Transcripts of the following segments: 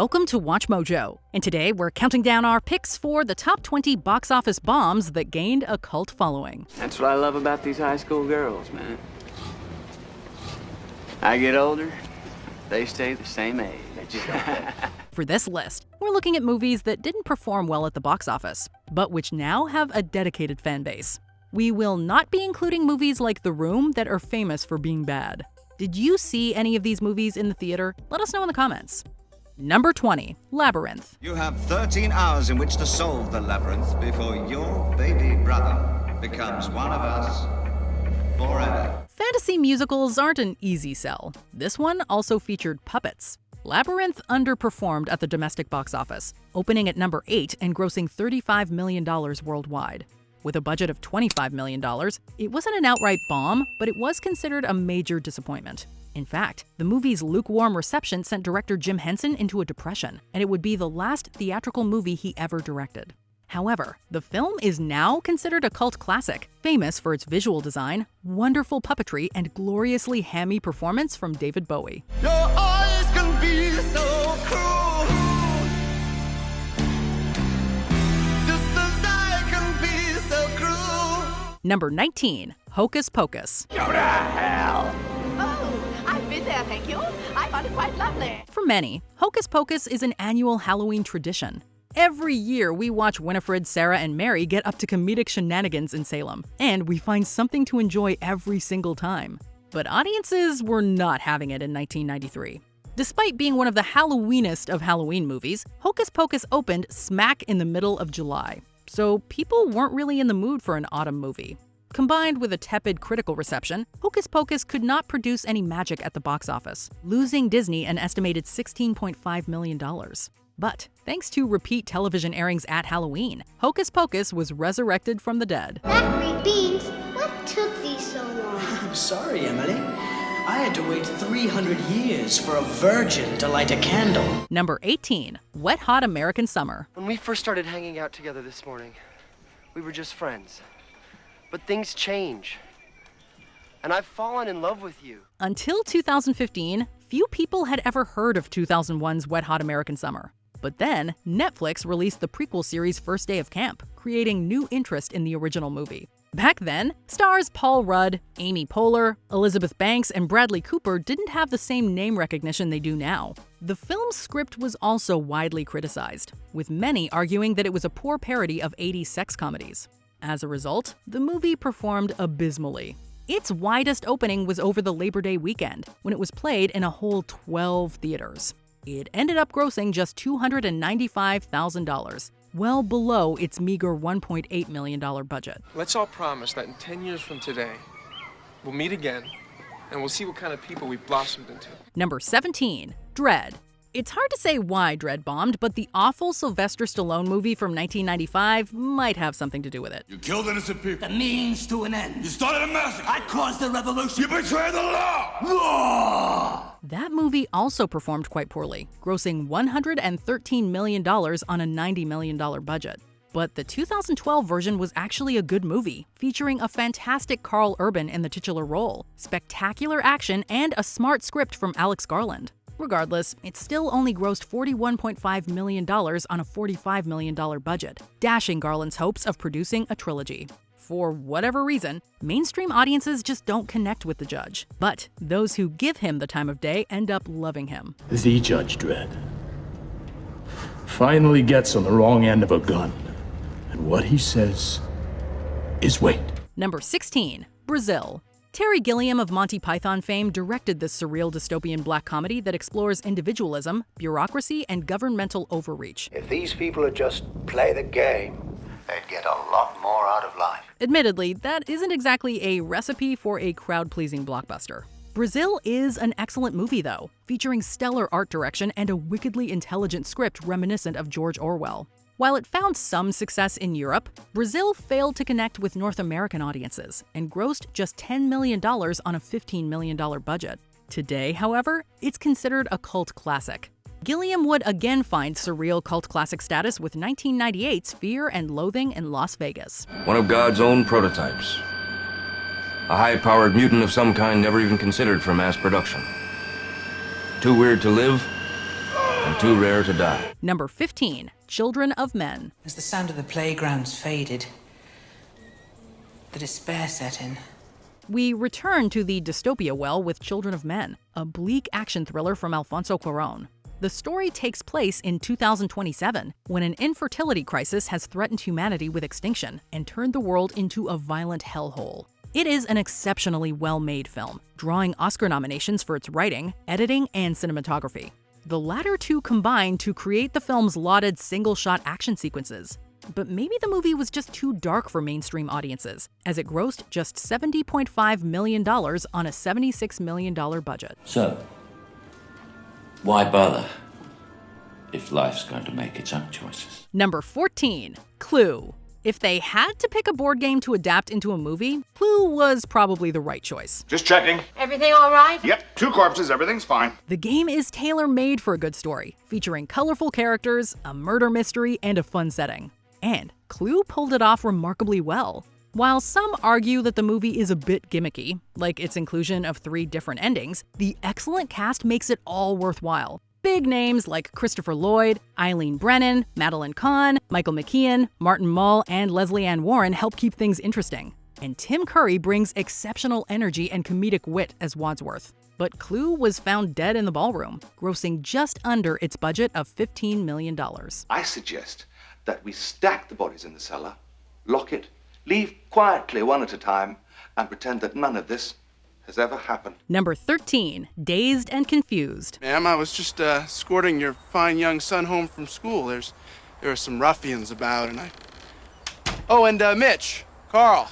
Welcome to Watch Mojo, and today we're counting down our picks for the top 20 box office bombs that gained a cult following. That's what I love about these high school girls, man. I get older, they stay the same age. They just don't. For this list, we're looking at movies that didn't perform well at the box office, but which now have a dedicated fan base. We will not be including movies like The Room that are famous for being bad. Did you see any of these movies in the theater? Let us know in the comments. Number 20, Labyrinth. You have 13 hours in which to solve the labyrinth before your baby brother becomes one of us forever. Fantasy musicals aren't an easy sell. This one also featured puppets. Labyrinth underperformed at the domestic box office, opening at number 8 and grossing $35 million worldwide. With a budget of $25 million, it wasn't an outright bomb, but it was considered a major disappointment. In fact, the movie's lukewarm reception sent director Jim Henson into a depression, and it would be the last theatrical movie he ever directed. However, the film is now considered a cult classic, famous for its visual design, wonderful puppetry, and gloriously hammy performance from David Bowie. Your eyes can be so cruel, just as I can be so cruel. Number 19, Hocus Pocus. Go to hell! I've been there, thank you. I found it quite lovely. For many, Hocus Pocus is an annual Halloween tradition. Every year, we watch Winifred, Sarah, and Mary get up to comedic shenanigans in Salem, and we find something to enjoy every single time. But audiences were not having it in 1993. Despite being one of the Halloweenest of Halloween movies, Hocus Pocus opened smack in the middle of July, so people weren't really in the mood for an autumn movie. Combined with a tepid critical reception, Hocus Pocus could not produce any magic at the box office, losing Disney an estimated $16.5 million. But thanks to repeat television airings at Halloween, Hocus Pocus was resurrected from the dead. Baked beans? What took these so long? I'm sorry, Emily. I had to wait 300 years for a virgin to light a candle. Number 18, Wet Hot American Summer. When we first started hanging out together this morning, we were just friends. But things change. And I've fallen in love with you. Until 2015, few people had ever heard of 2001's Wet Hot American Summer. But then, Netflix released the prequel series First Day of Camp, creating new interest in the original movie. Back then, stars Paul Rudd, Amy Poehler, Elizabeth Banks, and Bradley Cooper didn't have the same name recognition they do now. The film's script was also widely criticized, with many arguing that it was a poor parody of 80s sex comedies. As a result, the movie performed abysmally. Its widest opening was over the Labor Day weekend, when it was played in a whole 12 theaters. It ended up grossing just $295,000, well below its meager $1.8 million budget. Let's all promise that in 10 years from today, we'll meet again, and we'll see what kind of people we've blossomed into. Number 17, Dredd. It's hard to say why Dredd bombed, but the awful Sylvester Stallone movie from 1995 might have something to do with it. You killed innocent people. The means to an end. You started a massacre. I caused the revolution. You betrayed the law. That movie also performed quite poorly, grossing $113 million on a $90 million budget. But the 2012 version was actually a good movie, featuring a fantastic Carl Urban in the titular role, spectacular action, and a smart script from Alex Garland. Regardless, it still only grossed $41.5 million on a $45 million budget, dashing Garland's hopes of producing a trilogy. For whatever reason, mainstream audiences just don't connect with the judge. But those who give him the time of day end up loving him. The Judge Dredd finally gets on the wrong end of a gun, and what he says is wait. Number 16, Brazil. Terry Gilliam of Monty Python fame directed this surreal dystopian black comedy that explores individualism, bureaucracy, and governmental overreach. If these people would just play the game, they'd get a lot more out of life. Admittedly, that isn't exactly a recipe for a crowd-pleasing blockbuster. Brazil is an excellent movie, though, featuring stellar art direction and a wickedly intelligent script reminiscent of George Orwell. While it found some success in Europe, Brazil failed to connect with North American audiences and grossed just $10 million on a $15 million budget. Today, however, it's considered a cult classic. Gilliam would again find surreal cult classic status with 1998's Fear and Loathing in Las Vegas. One of God's own prototypes. A high-powered mutant of some kind never even considered for mass production. Too weird to live, and are too rare to die. Number 15, Children of Men. As the sound of the playgrounds faded, the despair set in. We return to the dystopia well with Children of Men, a bleak action thriller from Alfonso Cuarón. The story takes place in 2027, when an infertility crisis has threatened humanity with extinction and turned the world into a violent hellhole. It is an exceptionally well-made film, drawing Oscar nominations for its writing, editing, and cinematography. The latter two combine to create the film's lauded single-shot action sequences. But maybe the movie was just too dark for mainstream audiences, as it grossed just $70.5 million on a $76 million budget. So, why bother if life's going to make its own choices? Number 14, Clue. If they had to pick a board game to adapt into a movie, Clue was probably the right choice. Just checking. Everything all right? Yep, 2 corpses, everything's fine. The game is tailor-made for a good story, featuring colorful characters, a murder mystery, and a fun setting. And Clue pulled it off remarkably well. While some argue that the movie is a bit gimmicky, like its inclusion of 3 different endings, the excellent cast makes it all worthwhile. Big names like Christopher Lloyd, Eileen Brennan, Madeline Kahn, Michael McKean, Martin Mull, and Leslie Ann Warren help keep things interesting. And Tim Curry brings exceptional energy and comedic wit as Wadsworth. But Clue was found dead in the ballroom, grossing just under its budget of $15 million. I suggest that we stack the bodies in the cellar, lock it, leave quietly one at a time, and pretend that none of this has ever happened. Number 13, Dazed and Confused. Ma'am, I was just escorting your fine young son home from school. There are some ruffians about, and Oh, and Mitch, Carl,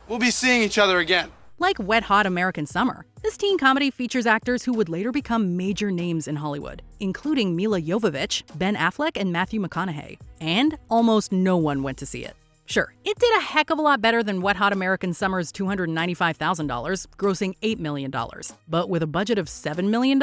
we'll be seeing each other again. Like Wet Hot American Summer, this teen comedy features actors who would later become major names in Hollywood, including Mila Jovovich, Ben Affleck, and Matthew McConaughey. And almost no one went to see it. Sure, it did a heck of a lot better than Wet Hot American Summer's $295,000, grossing $8 million. But with a budget of $7 million,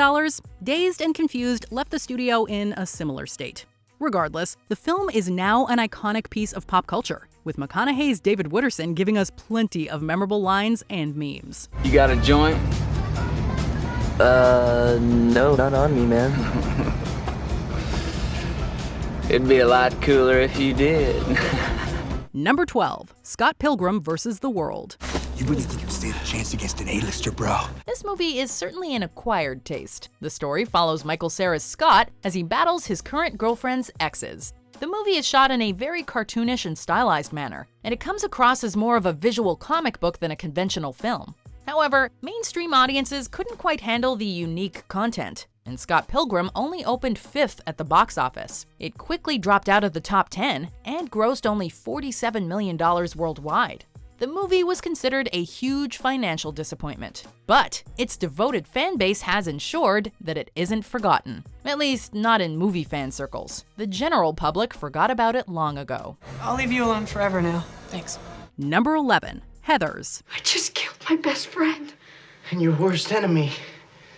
Dazed and Confused left the studio in a similar state. Regardless, the film is now an iconic piece of pop culture, with McConaughey's David Wooderson giving us plenty of memorable lines and memes. You got a joint? No, not on me, man. It'd be a lot cooler if you did. Number 12, Scott Pilgrim vs. the World. You really think you stand a chance against an A-lister, bro? This movie is certainly an acquired taste. The story follows Michael Cera's Scott as he battles his current girlfriend's exes. The movie is shot in a very cartoonish and stylized manner, and it comes across as more of a visual comic book than a conventional film. However, mainstream audiences couldn't quite handle the unique content, and Scott Pilgrim only opened 5th at the box office. It quickly dropped out of the top 10 and grossed only $47 million worldwide. The movie was considered a huge financial disappointment, but its devoted fan base has ensured that it isn't forgotten. At least, not in movie fan circles. The general public forgot about it long ago. I'll leave you alone forever now. Thanks. Number 11, Heathers. I just killed my best friend. And your worst enemy.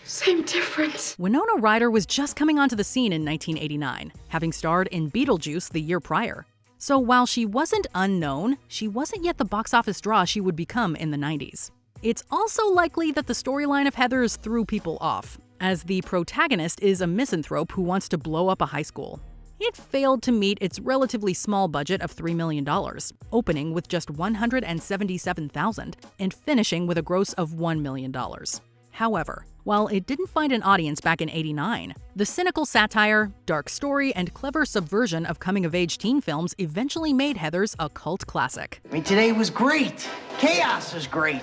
Same difference. Winona Ryder was just coming onto the scene in 1989, having starred in Beetlejuice the year prior. So while she wasn't unknown, she wasn't yet the box office draw she would become in the 90s. It's also likely that the storyline of Heathers threw people off, as the protagonist is a misanthrope who wants to blow up a high school. It failed to meet its relatively small budget of $3 million, opening with just $177,000 and finishing with a gross of $1 million. However, while it didn't find an audience back in '89, the cynical satire, dark story, and clever subversion of coming-of-age teen films eventually made Heathers a cult classic. I mean, today was great. Chaos is great.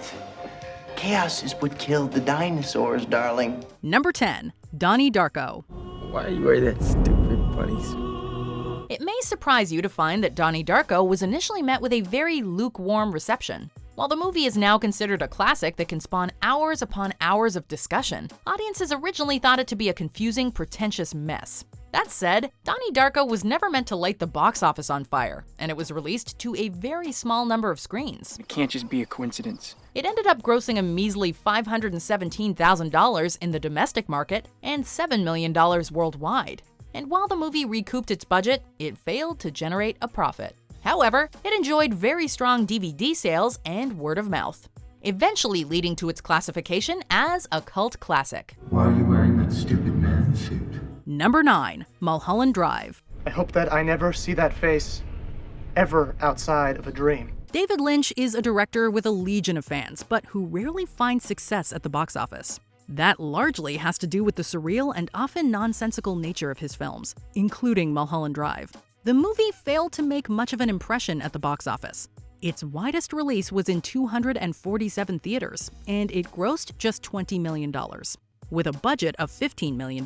Chaos is what killed the dinosaurs, darling. Number 10, Donnie Darko. Why are you wearing that stupid bunny suit? It may surprise you to find that Donnie Darko was initially met with a very lukewarm reception. While the movie is now considered a classic that can spawn hours upon hours of discussion, audiences originally thought it to be a confusing, pretentious mess. That said, Donnie Darko was never meant to light the box office on fire, and it was released to a very small number of screens. It can't just be a coincidence. It ended up grossing a measly $517,000 in the domestic market and $7 million worldwide. And while the movie recouped its budget, it failed to generate a profit. However, it enjoyed very strong DVD sales and word of mouth, eventually leading to its classification as a cult classic. Why are you wearing that stupid man suit? Number 9. Mulholland Drive. I hope that I never see that face ever outside of a dream. David Lynch is a director with a legion of fans, but who rarely finds success at the box office. That largely has to do with the surreal and often nonsensical nature of his films, including Mulholland Drive. The movie failed to make much of an impression at the box office. Its widest release was in 247 theaters, and it grossed just $20 million. With a budget of $15 million,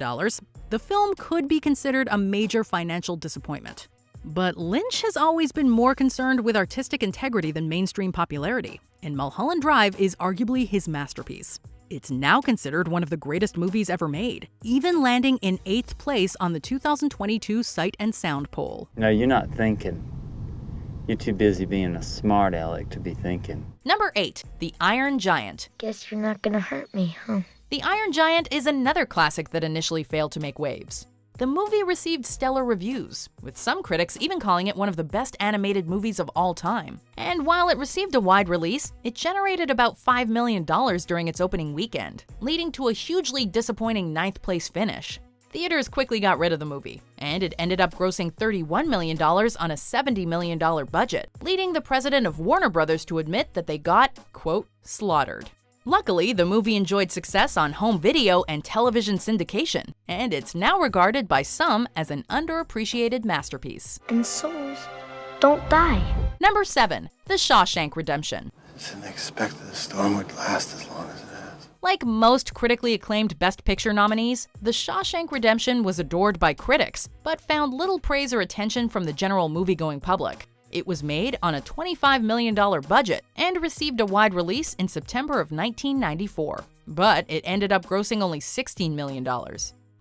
the film could be considered a major financial disappointment. But Lynch has always been more concerned with artistic integrity than mainstream popularity, and Mulholland Drive is arguably his masterpiece. It's now considered one of the greatest movies ever made, even landing in 8th place on the 2022 Sight and Sound poll. No, you're not thinking. You're too busy being a smart aleck to be thinking. Number 8. The Iron Giant. Guess you're not gonna hurt me, huh? The Iron Giant is another classic that initially failed to make waves. The movie received stellar reviews, with some critics even calling it one of the best animated movies of all time. And while it received a wide release, it generated about $5 million during its opening weekend, leading to a hugely disappointing 9th place finish. Theaters quickly got rid of the movie, and it ended up grossing $31 million on a $70 million budget, leading the president of Warner Brothers to admit that they got, quote, slaughtered. Luckily, the movie enjoyed success on home video and television syndication, and it's now regarded by some as an underappreciated masterpiece. And souls don't die. Number 7. The Shawshank Redemption. I didn't expect that the storm would last as long as it has. Like most critically acclaimed Best Picture nominees, The Shawshank Redemption was adored by critics, but found little praise or attention from the general moviegoing public. It was made on a $25 million budget and received a wide release in September of 1994, but it ended up grossing only $16 million.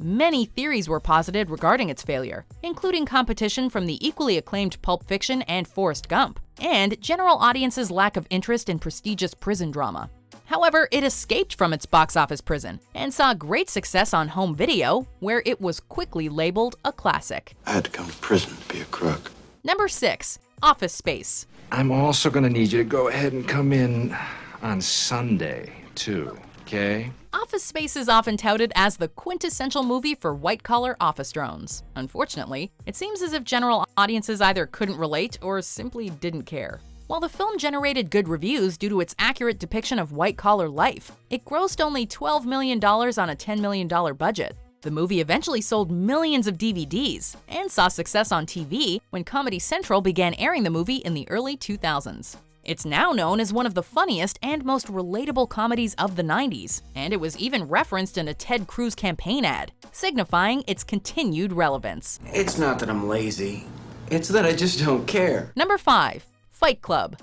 Many theories were posited regarding its failure, including competition from the equally acclaimed Pulp Fiction and Forrest Gump, and general audiences' lack of interest in prestigious prison drama. However, it escaped from its box office prison and saw great success on home video, where it was quickly labeled a classic. I had to come to prison to be a crook. Number 6. Office Space. I'm also gonna need you to go ahead and come in on Sunday, too, okay? Office Space is often touted as the quintessential movie for white-collar office drones. Unfortunately, it seems as if general audiences either couldn't relate or simply didn't care. While the film generated good reviews due to its accurate depiction of white-collar life, it grossed only $12 million on a $10 million budget. The movie eventually sold millions of DVDs and saw success on TV when Comedy Central began airing the movie in the early 2000s. It's now known as one of the funniest and most relatable comedies of the 90s, and it was even referenced in a Ted Cruz campaign ad, signifying its continued relevance. It's not that I'm lazy, it's that I just don't care. Number 5. Fight Club.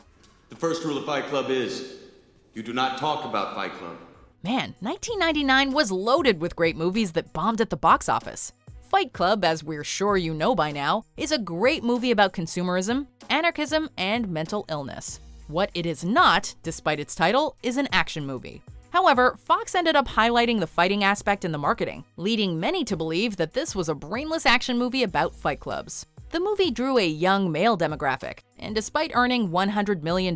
The first rule of Fight Club is, you do not talk about Fight Club. Man, 1999 was loaded with great movies that bombed at the box office. Fight Club, as we're sure you know by now, is a great movie about consumerism, anarchism, and mental illness. What it is not, despite its title, is an action movie. However, Fox ended up highlighting the fighting aspect in the marketing, leading many to believe that this was a brainless action movie about fight clubs. The movie drew a young male demographic, and despite earning $100 million,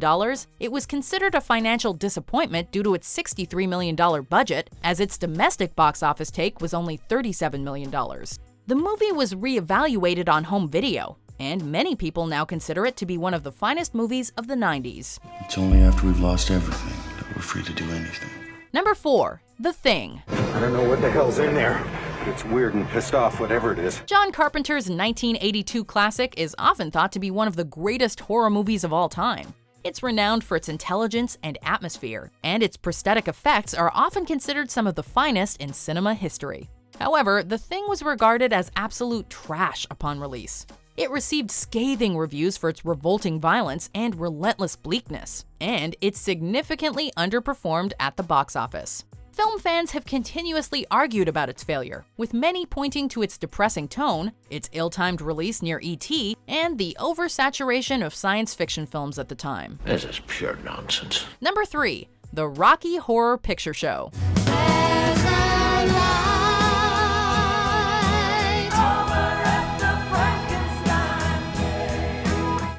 it was considered a financial disappointment due to its $63 million budget, as its domestic box office take was only $37 million. The movie was re-evaluated on home video, and many people now consider it to be one of the finest movies of the 90s. It's only after we've lost everything that we're free to do anything. Number 4. The Thing. I don't know what the hell's in there. It's weird and pissed off, whatever it is. John Carpenter's 1982 classic is often thought to be one of the greatest horror movies of all time. It's renowned for its intelligence and atmosphere, and its prosthetic effects are often considered some of the finest in cinema history. However, The Thing was regarded as absolute trash upon release. It received scathing reviews for its revolting violence and relentless bleakness, and it significantly underperformed at the box office. Film fans have continuously argued about its failure, with many pointing to its depressing tone, its ill-timed release near E.T., and the oversaturation of science fiction films at the time. This is pure nonsense. Number 3. The Rocky Horror Picture Show.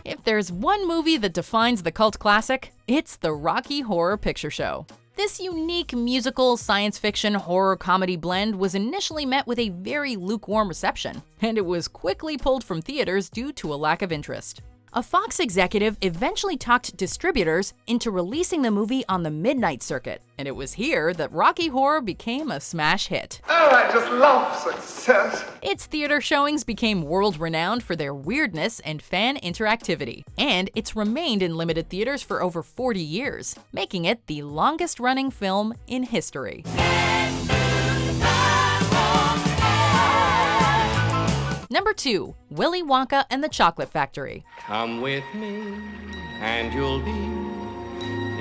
If there's one movie that defines the cult classic, it's The Rocky Horror Picture Show. This unique musical, science fiction, horror comedy blend was initially met with a very lukewarm reception, and it was quickly pulled from theaters due to a lack of interest. A Fox executive eventually talked distributors into releasing the movie on the midnight circuit, and it was here that Rocky Horror became a smash hit. Oh, I just love success. Its theater showings became world-renowned for their weirdness and fan interactivity, and it's remained in limited theaters for over 40 years, making it the longest-running film in history. Number 2, Willy Wonka and the Chocolate Factory. Come with me, and you'll be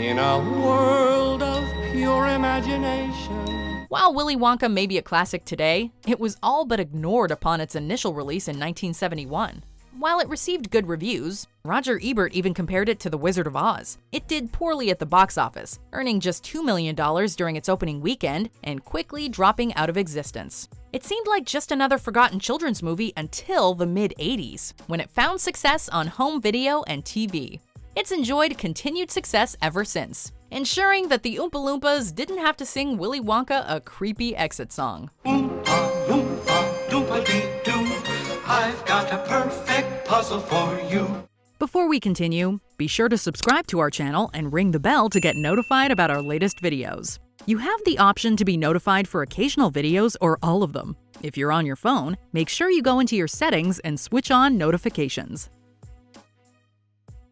in a world of pure imagination. While Willy Wonka may be a classic today, it was all but ignored upon its initial release in 1971. While it received good reviews, Roger Ebert even compared it to The Wizard of Oz. It did poorly at the box office, earning just $2 million during its opening weekend and quickly dropping out of existence. It seemed like just another forgotten children's movie until the mid-80s, when it found success on home video and TV. It's enjoyed continued success ever since, ensuring that the Oompa Loompas didn't have to sing Willy Wonka a creepy exit song. Oompa Loompa Doompa-dee-doo, I've got a perfect puzzle for you. Before we continue, be sure to subscribe to our channel and ring the bell to get notified about our latest videos. You have the option to be notified for occasional videos or all of them. If you're on your phone, make sure you go into your settings and switch on notifications.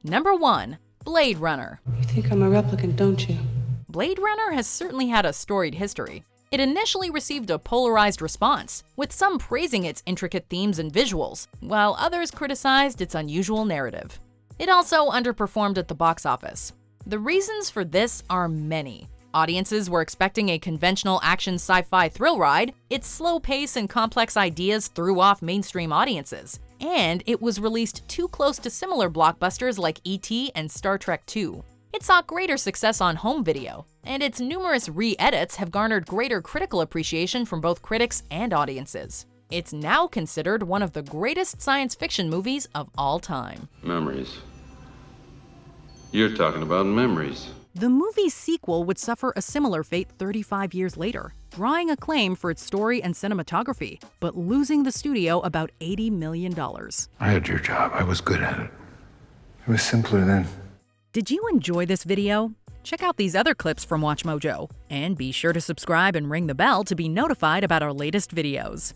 Number 1, Blade Runner. You think I'm a replicant, don't you? Blade Runner has certainly had a storied history. It initially received a polarized response, with some praising its intricate themes and visuals, while others criticized its unusual narrative. It also underperformed at the box office. The reasons for this are many. Audiences were expecting a conventional action sci-fi thrill ride, its slow pace and complex ideas threw off mainstream audiences, and it was released too close to similar blockbusters like E.T. and Star Trek II. It saw greater success on home video, and its numerous re-edits have garnered greater critical appreciation from both critics and audiences. It's now considered one of the greatest science fiction movies of all time. Memories. You're talking about memories. The movie's sequel would suffer a similar fate 35 years later, drawing acclaim for its story and cinematography, but losing the studio about $80 million. I had your job. I was good at it. It was simpler then. Did you enjoy this video? Check out these other clips from WatchMojo, and be sure to subscribe and ring the bell to be notified about our latest videos.